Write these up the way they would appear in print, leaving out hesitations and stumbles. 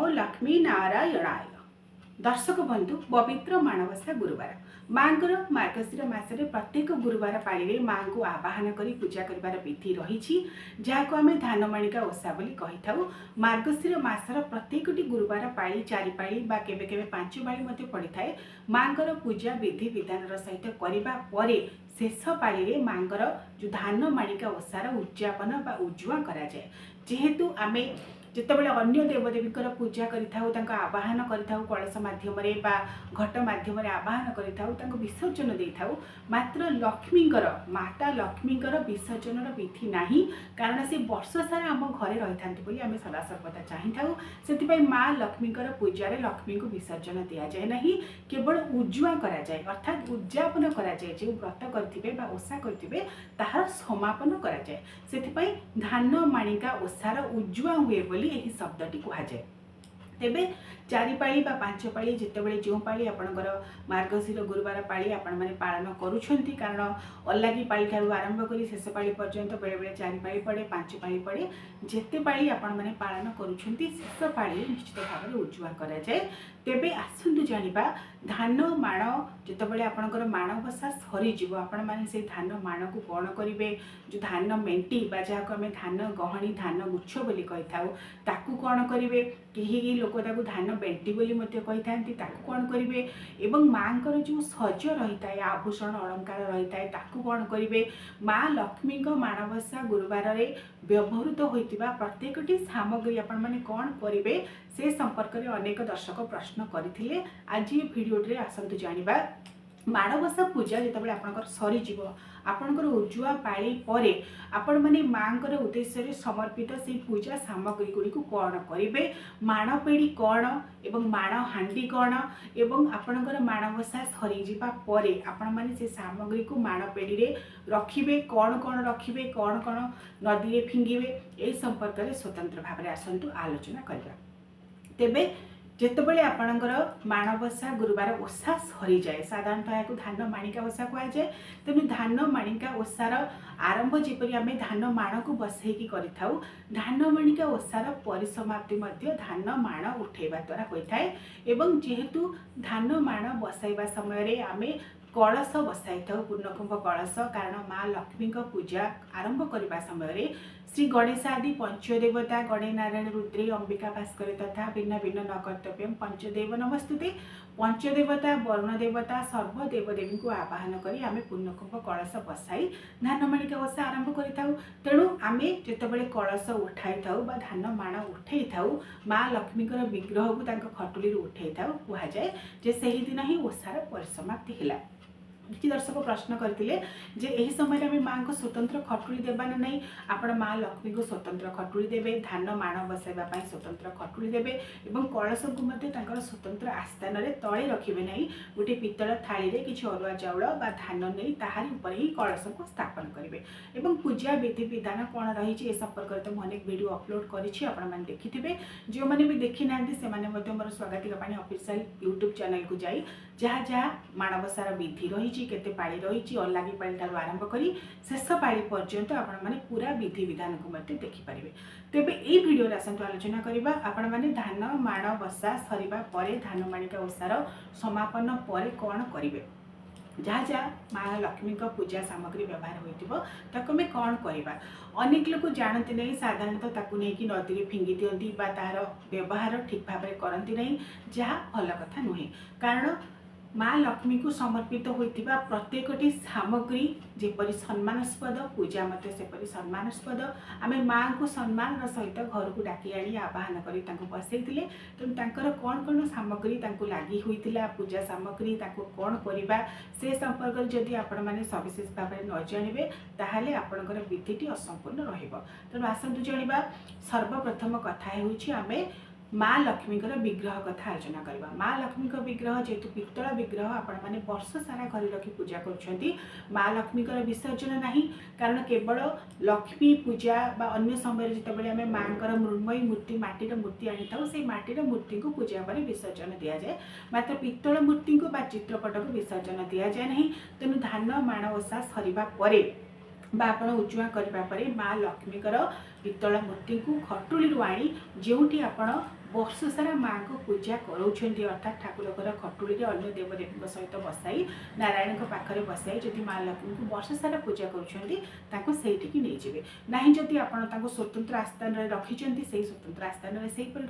नमो लक्ष्मी नारायणाय। दर्शक बंधु पवित्र माणवसा गुरुवार माँर मार्गशीर मासरे प्रत्येक गुरुवार पाड़ी माँ को आवाहन कर पूजा कर विधि रही जहाँ आम धानमाणिका ओषा बोली कही था। मार्गशीर मासर प्रत्येक गुरुवार पाड़ी चारि पाड़ी बा केबे केबे 5 पाड़ी पड़ी थाए। माँर पूजा विधि विधान सहित करने शेष पाड़ी माँर जो धानमाणिका ओषार उद्यापन बा उजुआ कराए। जेहेतु आम जितेबाला अन्य देवदेवीकर पूजा आवाहन करूँ कलश मध्यम घट मध्यम आवाहन कर विसर्जन दे था। मात्र लक्ष्मीकर माता लक्ष्मीकर विसर्जन विधि नाही कारण से वर्ष सारा आम घरे रही था आम सदा सर्वदा चाही था। से माँ लक्ष्मीकर पूजारे लक्ष्मी को विसर्जन दि जाए ना केवल उजुआ कराए अर्थात उद्यापन कराए जो व्रत करेंगे ओषा करेंगे ताहार समापन कराए। से धानमाणिका ओषार उजुआ हुए यही शब्दटी कहुए। तेबे चारि पाली बा 5 पाली जितेबाला जो पाली आपणकर मार्गशीर गुरुवार पाली आपण मैंने पालन करुछंती कारण अल्लागी पाली ठारू आरंभ कर शेष पाली पर्यंत बेले बेले 4 पाली पड़े 5 पाली पड़े जेते पाली आपण मैंने पालन करुछंती शेष पाली निश्चित भाव में उजुआ करा जाए। तेबे आसंतु जानिबा धान माण जितेबाला आपणकर माणवसा सरीज आपण मैंने से धान माण को कौन करेंगे जो धान मेंटी बा जहाँ को आम धान गहणी धान गुच्छ बोली कही था ताकू कौन करेंगे कहीं लोक धान बेंटी बोली कही था कौन करेंगे एवं माँ जो सज रही है आभूषण अलंकार रही है ताकू कौन करेंगे। माँ लक्ष्मी माणवसा गुरुवार में व्यवहृत होता प्रत्येकटी सामग्री आपण मैंने कौन करेंगे से संपर्क में अनेक दर्शक प्रश्न करते। आज ये भिडियोटे आसतु जानिबा माणवसा पूजा जितेबाला आपणकर सरीज आपणकर उजुआ पाली परे आपण माने माँर उद्देश्य समर्पित से पूजा सामग्री गुड़ी कौन करेंगे माणपेड़ी कौन एवं माण हांडी कौन एवं आपणकर माणवसा सरीजा परे आपण माने से सामग्री को माणपेड़ी रे रखिबे कौन कौन रखिबे कौन कौन नदी में फिंगिबे ए संपर्क में स्वतंत्र भाव में आसतु आलोचना करबा। तेबे जितेबाला आपणकर माणवसा गुरुवार ओषा सरी जाए साधारणतः यहाँ धानमाणिका ओषा कहुए। तेणु धानमाणिका ओषार आरंभ जपरी आम धान माण को बसईकी करिथाउ धानमाणिका ओषार परिसमाप्ति धान माण उठेबा द्वारा होता है। एवं जेहेतु धान माण बसाइबा समय आम कलश बसाई था पूर्णकुंभ कलश कारण माँ लक्ष्मी पूजा आरंभ करने समय श्री गणेश आदि पंचदेवता गणे नारायण रुद्रे अंबिका भास्कर तथा भिन्न भिन्न न कर्तव्य पंचदेव नमस्तुते पंचदेवता वरुण देवता सर्वदेवदेवी को आवाहन करी आमे पूर्णकुंभ कलश बसाई धानमाणिका ओषा आरंभ करिथाउ। तेणु आमे जेतेबेले कलश उठाई थाउ बा धान माण उठाई थाउ माँ लक्ष्मीकर विग्रह को तांको खटुली उठाई थाउ कहा जाए जे सही दिन ही ओषार परिसमाप्ति हिला। कि दर्शक प्रश्न करते जे यही समय आम माँ को स्वतंत्र खटुली देवा ना नहीं आपण माँ लक्ष्मी को स्वतंत्र खटुली देवे धान माण बसाइबा स्वतंत्र खटुली देवे और कलश को स्वतंत्र आस्थान तले रखिए ना गोटे पितल थाली रे किसी अरुआ चाउल बा धान नहीं ताहारी ऊपर ही कलश को स्थापन करेंगे। और पूजा विधि विधान कौन रही ए संपर्क में तो मुझे अनेक वीडियो अपलोड करें देखिथे जो मैंने भी देखी ना से मोर स्वागतिका ऑफिशियल यूट्यूब चैनल को जाई जहाँ जहाँ माणवसार विधि रही केते पाली रही अल्लागी पाली ठारू आरंभ करी शेष पाली पर्यंत आपण माने पूरा विधि विधान को मते देखि परिबे। तेबे ए वीडियो रे आसंतु आलोचना करिबा आपण माने धान माण बसा सरीबा परे धानमाणिका ओषार समापन परे कौन करिवे जहाँ जहाँ माँ लक्ष्मी का पूजा सामग्री व्यवहार होता में कौन करवा। अनेक लोग जानते नहीं साधारणतः ताकू नहीं नदी में फिंगी दिंती तार व्यवहार ठीक भाव में करती नहीं जहाँ भल कथा नुहे कारण माँ लक्ष्मी को समर्पित होता प्रत्येकटी सामग्री जेपरी सम्मानास्पद पूजा मत सेपरी सम्मानास्पद आम माँ को सम्मान सहित घर को डाकी आनी आवाहन कर बसई तेणु कौन कौन सामग्री लगी होता पूजा सामग्री कौन करवा से संपर्क जदि आपण मैंने सविशेष भाव में न जाने ताहले आपणकर विधिटी असंपूर्ण तेणु आसतु जानिबा। सर्वप्रथम कथा होमें माँ लक्ष्मीकर विग्रह कथा आलोचना करवा। माँ लक्ष्मी विग्रह जेहेतु पित्तल विग्रह आपण मैंने वर्ष सारा घर रखी पूजा कर माँ लक्ष्मीकर विसर्जन नहीं कारण केवल लक्ष्मी पूजा बा अन्य समय जितेबाला आम माँर मृण्मयी मूर्ति माटीर मूर्ति आनी था से माटीर मूर्ति को पूजा पर विसर्जन दि जाए मात्र पित्तल मूर्ति को बा चित्रपट को विसर्जन दि जाए नहीं। तेणु धान माण ओषा सरीबा परे बा आपण उजुआ करबा परे माँ लक्ष्मीकर पित्तल मूर्ति को खटुली आनी जोठी आपण वर्ष सारा माँ को पूजा करोछन्ती अर्थात ठाकुर खटुली अन्य देवदेवी सहित बसाई नारायण पाखे बसाई जदि माँ लक्ष्मी को वर्ष सारा पूजा करुँच नहीं जाए ना जदि आप स्वतंत्र आस्थान रखिंट से स्वतंत्र आस्थान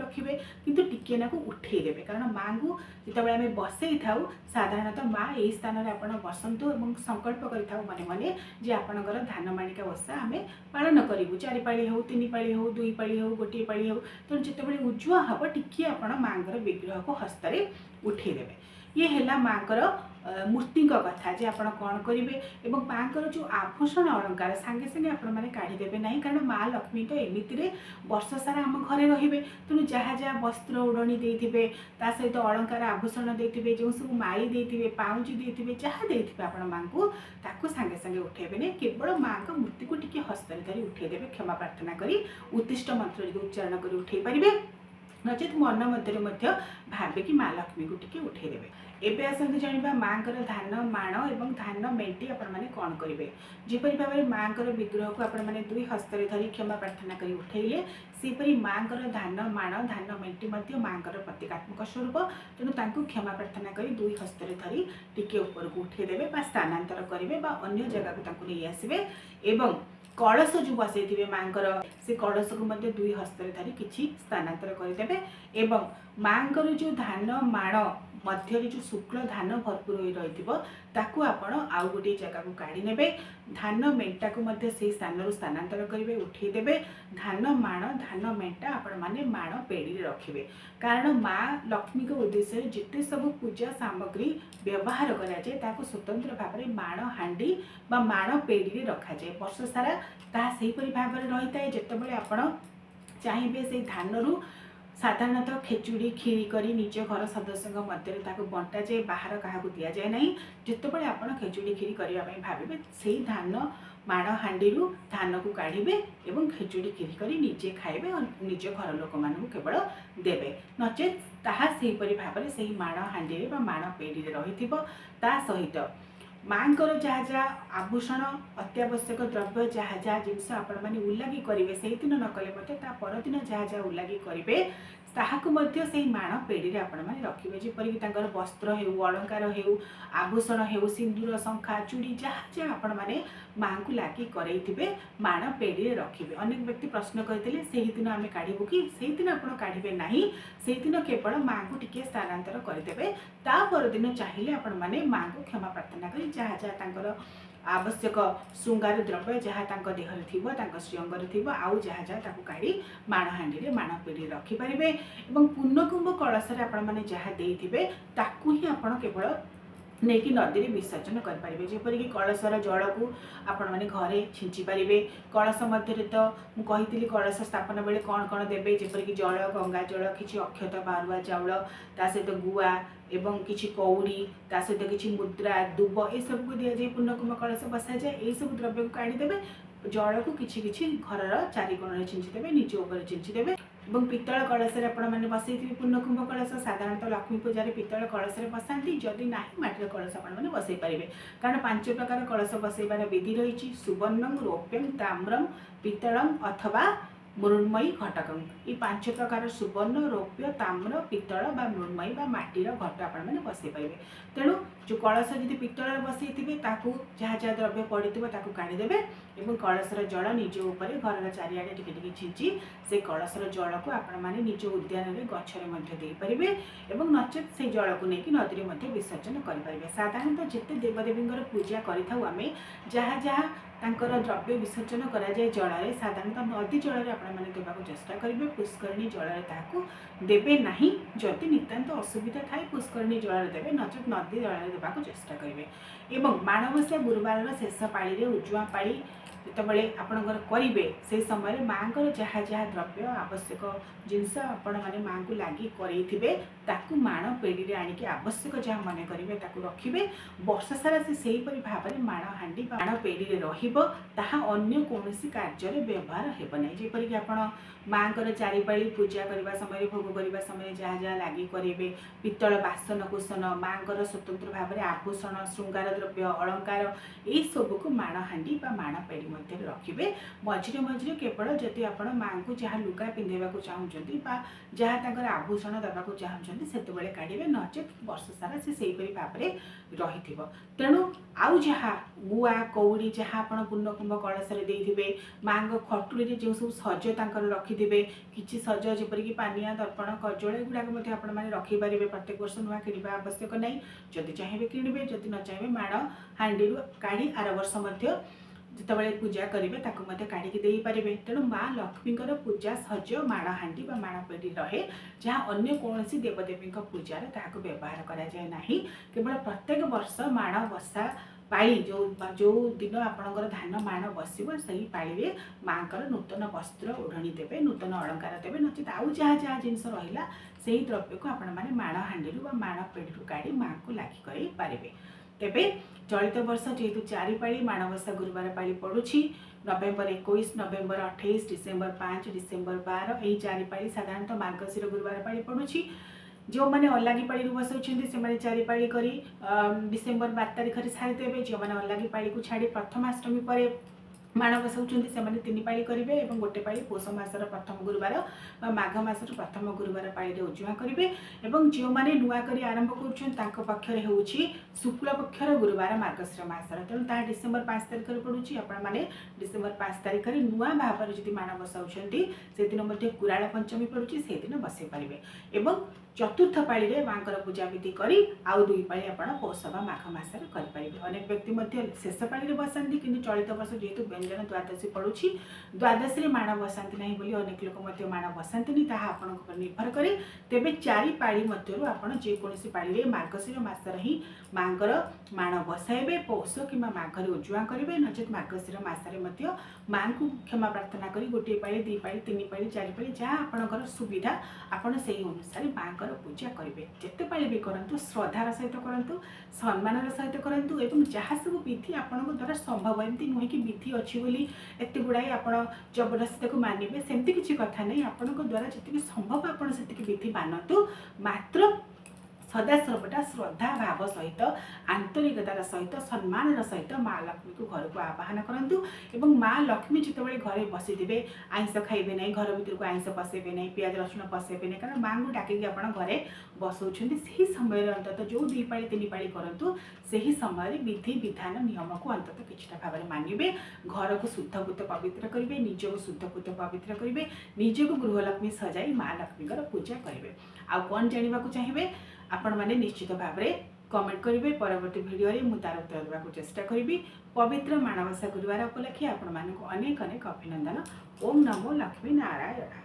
रखिए किंतु टिके ना उठेदेवे कारण माँ को जिते आम बसई था साधारणतः माँ यही स्थान में आप बसतु और संकल्प कर मन मन जे आपणकर धान माणिका ओषा आम पालन करूँ 4 पाली हो 3 पाली हो 2 पाली हो गोटे पाली हो तो जिते उजुआ हम टी आप माँ विग्रह को हस्ते उठेदेवे ये है माँ मूर्ति कथा जे आप कौन करेंगे और माँ जो आभूषण अलंकार सांगे सांगे आपने काढ़ीदेवे ना कारण माँ लक्ष्मी तो एमती वर्ष सारा आम घरे रे तेणु जहाँ जहाँ वस्त्र ओढ़णी देते सहित अलंकार आभूषण देते जो सब माली देते पाउंजी देते जहाँ देते आप माँ को सांगे सांगे उठेबे नहीं केवल माँ का मूर्ति को टिके हस्ते धरी उठेदेवे क्षमा प्रार्थना करी उत्तिष्ठ मंत्र जो उच्चारण कर उठे पारे नचेत मन मध्य भावे कि माँ लक्ष्मी को टिके उठेदेवे। एबे आसतु जानिबा माँ धान माण और धान मेंटी आपने कौन करेंगे जपरी भाव में माँ विग्रह को आपने 2 हस्ते धरी क्षमा प्रार्थना कर उठेले सेपरी माँ धान माण धान मेंटी माँ प्रतीकात्मक स्वरूप तेणु क्षमा प्रार्थना कर 2 हस्ते धरी टिके ऊपर को उठेदेवे स्थानांतर करेंगे अन्य जगह को नहीं आसवे एवं कलश जो बसई माँ से कलश को 2 हस्ते धरी किसी स्थानांतर करदे एवं माँ जो धान माण मध्य जो शुक्ल धान भरपूर हो रही आउ गोटे जगह को काढ़ी ने धान मेंटा को से स्थान स्थानांतर करेंगे उठेदेवे धान माण धान मेंटा आपण मैंने माण पेड़ी रखिए कारण माँ लक्ष्मी के उद्देश्य जिते सब पूजा सामग्री व्यवहार कराए स्वतंत्र भाव में माण हांडी माण पेड़ी रखा जाए वर्ष सारा ताहीपरी भाव में रही है जितेबाला आपण चाहिए से धान रु साधारणतः खेचुड़ी खीरी करी निज घर सदस्य मध्य बंटा जाए बाहर क्या दि जाए ना जितेबाला आप खेचुड़ी खीरी करने भावे से धान माण हांडी धान को काढ़े और खेचुड़ी खीरी करी निजे खाइबे और निज घर लोक मान केवल देवे नचेत ताहीपरी भाव में से माण हांडी माण पेड़ी रही सहित माँ जहाँ जहाँ आभूषण अत्यावश्यक द्रव्य जहाँ जहाँ जिनस आपण मैंने उल्लागी करेंगे से दिन न कले परदिन जहाँ जहाँ उल्लागी करेंगे ताहाकु से माण पेड़ी आपण मैंने रखिए जपरिक वस्त्र हो अलंकार हो आभूषण हो सिंदूर शंखा चूड़ी जहाँ जहाँ आपण मैंने माँ को लगी करे माण पेड़ी रखिए अनेक व्यक्ति प्रश्न करते से दिन आम काढ़ू कि से दिन आप काढ़े ना से दिन केवल माँ को टिके स्थानांतर करदे ता परदिन चाहिए आपण मैंने माँ को क्षमा प्रार्थना करी जहाँ जहाँ आवश्यक श्रृंगार द्रव्य जहाँ देहर थी श्रीअंगर थी आउ जहाँ जहाँ काढ़ी माण हांडी माण पेड़ी रखिपारे और पूर्णकुंभ कलश आपने जहाँ देते ताकू ही आपण केवल नहीं कि नदी में विसर्जन करेंगे जपरिक कलशर जल को आपण मैंने घरे छिंची पारे कलश मध्य तो मुझे कलश स्थापन बेले कौन कौन देवे जपरिक जल गंगा जल किसी अक्षत बारुआ चाउल ता सहित गुआ एवं किसी कौड़ी ता सहित किसी मुद्रा दुब ये सब को दि जाए पूर्णकुंभ कलश बसा जाए यही सब द्रव्य को काढ़ीदेवे जल को किसी घर चारिकोण छिंचीदेवे निज उपर छिंचीदेवे और पितल कलश आपने बसई पूर्णकुंभ कलश साधारणतः लक्ष्मी पूजा पितल कलश बसाती जदि ना माटी कलश आपने बसई पारे कारण 5 प्रकार कलश बसईबार विधि रही सुवर्णम रौप्यम ताम्रम पितलम अथवा मृण्मयी घटकम ये 5 प्रकार सुवर्ण रौप्य ताम्र पितल बा मृण्मयी बा माटीर घट आपने बसई पारे तेणु जो कलश जी पितल बसई जहाँ जहाँ द्रव्य पड़ी काढ़ीदेवे और कलशर जल निज उपर घर चारिआडे टिके छिंची से कलशर जल को आपण मैंने निज उद्यान गचरे पारे और नचेत से जल को लेकिन नदी में विसर्जन करेंगे साधारणतः जिते देवदेवी पूजा करें जहाँ जहाँ द्रव्य विसर्जन कराए जल साधारणतः नदी जल आपने देवाक चेष्टा करेंगे पुष्करणी जल देवे ना जदि नितांत असुविधा थाए पुष्करणी जल देवे नचेत नदी जल देवाक चेष्टा करेंगे और माणवसा गुरुवार शेष पाली उजुआ पाली जितेबाला आपणकर करेंगे से समय माँ जहाँ जहाँ द्रव्य आवश्यक जिनस आपण मैंने माँ को लगी करे माण पेड़ी आणिकी आवश्यक जहाँ मन करेंगे रखिए वर्ष सारा से भाव में माण हांडी माण पेड़ी अन्य कौन कार्य व्यवहार होना जपरिक आप माँ 4 पाली पूजा करने समय भोग करने समय जहाँ जहाँ लगी करेंगे पितल बासन कुसन माँ स्वतंत्र भाव में आभूषण श्रृंगार द्रव्य अलंकार यही सबको माण हांडी माण पेड़ी मध्य रखिए मझे मझे केवल जदि आप माँ को जहाँ लुगा पिंधेबा चाहूँगी जहाँ तक आभूषण देवाक चाहूँगी से काढ़े नचेत वर्ष सारा से भाव में रही तेणु आउ जहाँ गुआ कौड़ी जहाँ आप पूर्णकुंभ कलश देते माँ खटुड़ी जो सब सज रखिथे किसी सज जपरिक पानिया दर्पण कजल एगुड़ाक आपने रखिपारे प्रत्येक वर्ष नुआ किणवा आवश्यक नहीं जदि चाहिए किणवे जदि न चाहिए माण हांडी काढ़ी आर वर्ष जितेबाला पूजा करेंगे काढ़ी दे पारे तेणु माँ लक्ष्मी पूजा सज माण हांडी माण पेढ़ी रहे जहाँ अन्य कौन देवदेवी पूजार ताक व्यवहार कराए ना केवल प्रत्येक वर्ष माण बसा पाली जो दिन आपणकर धान माण बस से पाली माँ नूतन वस्त्र ओढ़णी देवे नूतन अलंकार देवे नचेत आउ जहाँ जहाँ जिनस रहा से द्रव्य को आपण मैंने माण हांडी माण पेढ़ी काढ़ी माँ को लागिक पारे तेबे चलित वर्ष जेहेतु 4 पाली माणवसा गुरुवार पाली पड़ुछि नवेम्बर 21 नवेम्बर 28 डिसेम्बर 5 डिसेम्बर 12 यही 4 पाली साधारणतः मार्गशीर गुरुवार पाली पड़ुछि जो मैंने अलागी पाड़ी बसौଛନ୍ତି से 4 पाली करी डिसेम्बर 12 तारिख सारीदेवे जो मैंने अलागी पाली को छाड़ी प्रथमाष्टमी पर माण बसौଛନ୍ତି से 3 पाली करेंगे और गोटे पाली पौष मासर प्रथम गुरुवार माघ मासर प्रथम गुरुवार पाली उजुआ करेंगे और जो मैंने नुआ कर आरंभ कर पक्षर हो शुक्ल पक्षर गुरुवार मार्गशीर मासर तेणु ता डिसेम्बर 5 तारिख पड़ुछि आपने डिसेम्बर 5 तारिख नुआ भाव में जब माण बसाऊँच से दिन कुराल पंचमी पड़ुछि से दिन बसई पारे और चतुर्थ पाली रे माँ पूजा विधि करी आउ 2 पाली आप पौष माघ मासर करेंगे अनेक व्यक्ति शेष पाली बसाती कि चलित वर्ष जेहेतु व्यंजन द्वादशी पड़ुछि द्वादशी माण बसाती ना बोली अनेक लोक माण बसाती आप निर्भर करे तेबे 4 पाली मध्य आप जेकोसी पाली मार्गशीर मासर ही माँ माण बसाइबे पौष कि माघ उजुआ करेंगे नचेत मार्गशीर मासरे माँ को क्षमा प्रार्थना करी गोटे पाली 2 पाली 3 पाली 4 पाली जहाँ आपणकर सुविधा आपड़ से अनुसार माँ पूजा करेंगे जिते पाली भी करूँ श्रद्धार सहित करूँ सम्मानर सहित करूँ और जहाँ सब विधि आपण द्वारा संभव एमती नुहे कि विधि अच्छी बोली एत गुड़ाई आप जबरदस्ती को मानवे सेमती किसी कथा नहीं आपण द्वारा जी संभव आप विधि मानतु मात्र सदा सर्वदा श्रद्धा भाव सहित आंतरिकतार सहित सम्मान सहित माँ लक्ष्मी को घर को आवाहन करूँ माँ लक्ष्मी जितेबाला घरे बसि आइंस खाइबे ना घर भर को आइंस पशेबे ना पियाज रसुण पशेबे ना कारण माँ को डाकिक आप घरे बसौଛନ୍ତି से समय अंतत जो 2 पाली 3 पाली करूँ से ही समय विधि विधान नियम को अंतत किछटा भाव में मानवे घर को शुद्धभूत पवित्र करेंगे निज को शुद्धभूत पवित्र करेंगे निज को गृहलक्ष्मी सजाई माँ लक्ष्मी पूजा करेंगे आउ कौन जानवा चाहिए आपण मैंने निश्चित भाव में कमेंट करेंगे परवर्ती वीडियो रे मु तार उत्तर देवाक चेष्टा करी पवित्र माणवसा गुरुवार उपलक्षे आपण मानक अनेक अनेक अभिनंदन ओम नमो लक्ष्मी नारायण।